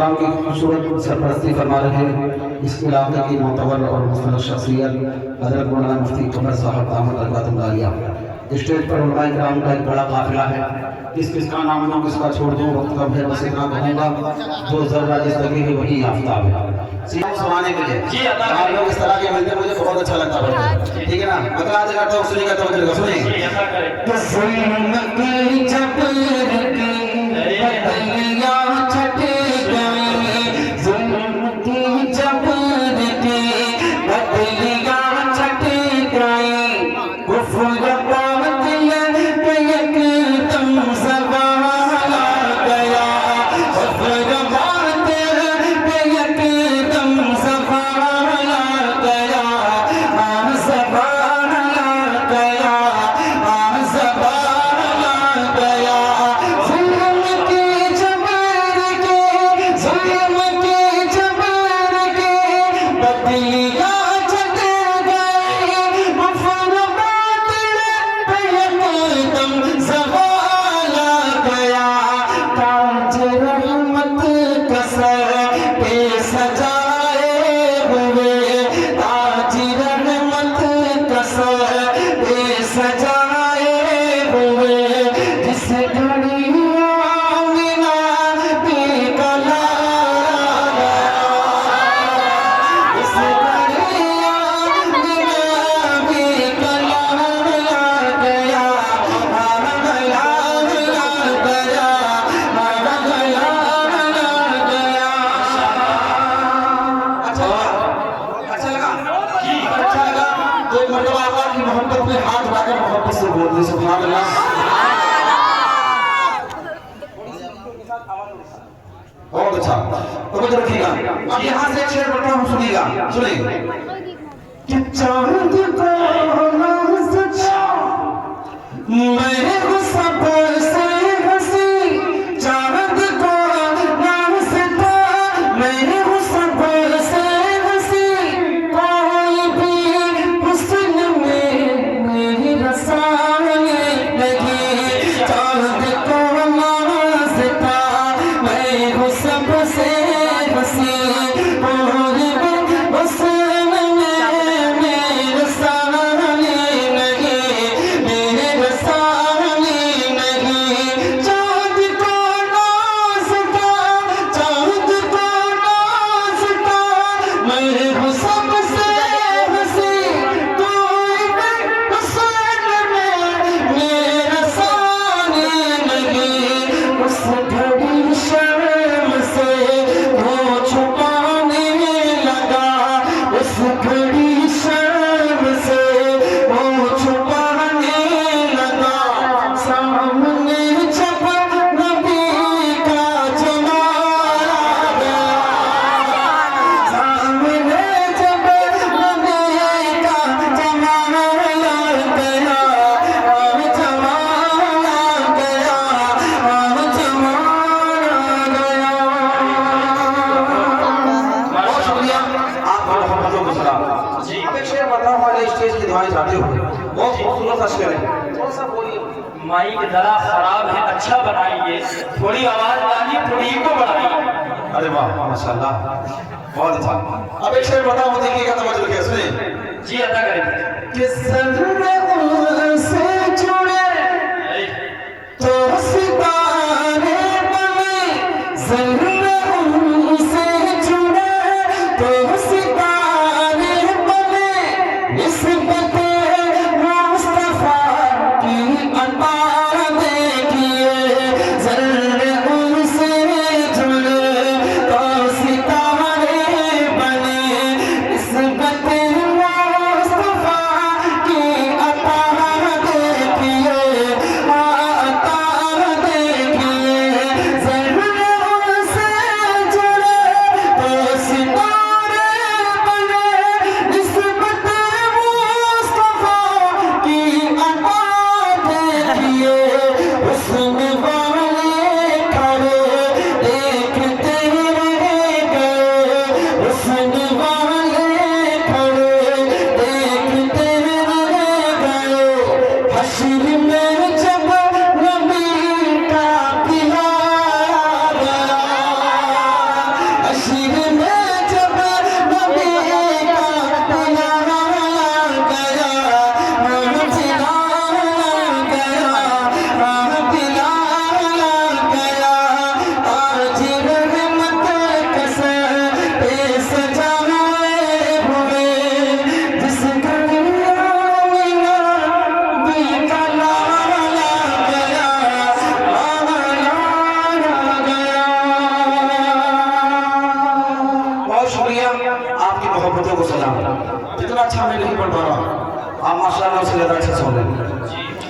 कराम की खूबसूरत सरपरस्ती फरमा रहे इस इलाके की मोतबर और मुस्तनद शख्सियत हज़रत मौलाना मुफ्ती उमर साहब दामद बरकातुहुल्लाह। स्टेज पर उलमाए किराम का एक बड़ा काफिला है। किसका नाम लूँ किसका छोड़ दूँ, वक्त कम है, बस इतना कहूँगा जो जर्रा जिस लगी है वही आफताब है। सुनाने के लिए आप लोग इस तरह के मिलते मुझे बहुत अच्छा लगता है, ठीक है ना। अगला जगह तो सुनिएगा तो सुनिएगा बहुत अच्छा। तो कुछ रखिएगा। अब यहाँ से एक शेर पढ़ता हूँ, सुनिएगा, सुनिए। कि चांद को ना सचा मैं हूँ सबसे हंसी, चांद को ना सचा मैं हूँ सबसे हंसी, कोई भी हुस्न में मेरी रसाई नहीं, चांद को ना सचा मैं हूँ सबसे हंसी, कोई भी हुस्न में मेरी रसाई नहीं, मेरी रसाई नहीं, चांद को ना सचा, चांद को ना सचा मैं हूँ सबसे हंसी, कोई भी हुस्न में मेरी रसाई नहीं, उस घड़ी शर्म से वो छुपाने लगा, उस घड़ी शर्म से वो छुपाने लगा, सामने जब नबी का जमाना गया, सामने जब नबी का जमाना गया, और जमाना गया, और जमाना गया। बहुत शुक्रिया आपका, मोहम्मद मुसलमान जी। अब एक शेर पढ़ना वाले स्टेज की दुआएं चाहते हो, बहुत खूबसूरत सा शेर है, थोड़ा सा बोलिए। माइक जरा खराब है, अच्छा बनाइए, थोड़ी आवाज डालिए, थोड़ी इको बढ़ाइए। अरे वाह माशाल्लाह, बहुत अच्छा। अब एक शेर बताओ, देखिएगा तवज्जो के, सुनिए। जी अदा करें। कि ज़र्रे उनसे जुड़े तो सितारे बने, ज़र्रे उनसे जुड़े तो सितारे बने, निस्बते मुस्तफा की अता देखिए, ज़र्रे उनसे जुड़े तो सितारे बने, निस्बते मुस्तफा की अता देखिए, बिल्कुल बड़ा आप माशाल्लाह से ज़्यादा अच्छा सुन रहे हैं।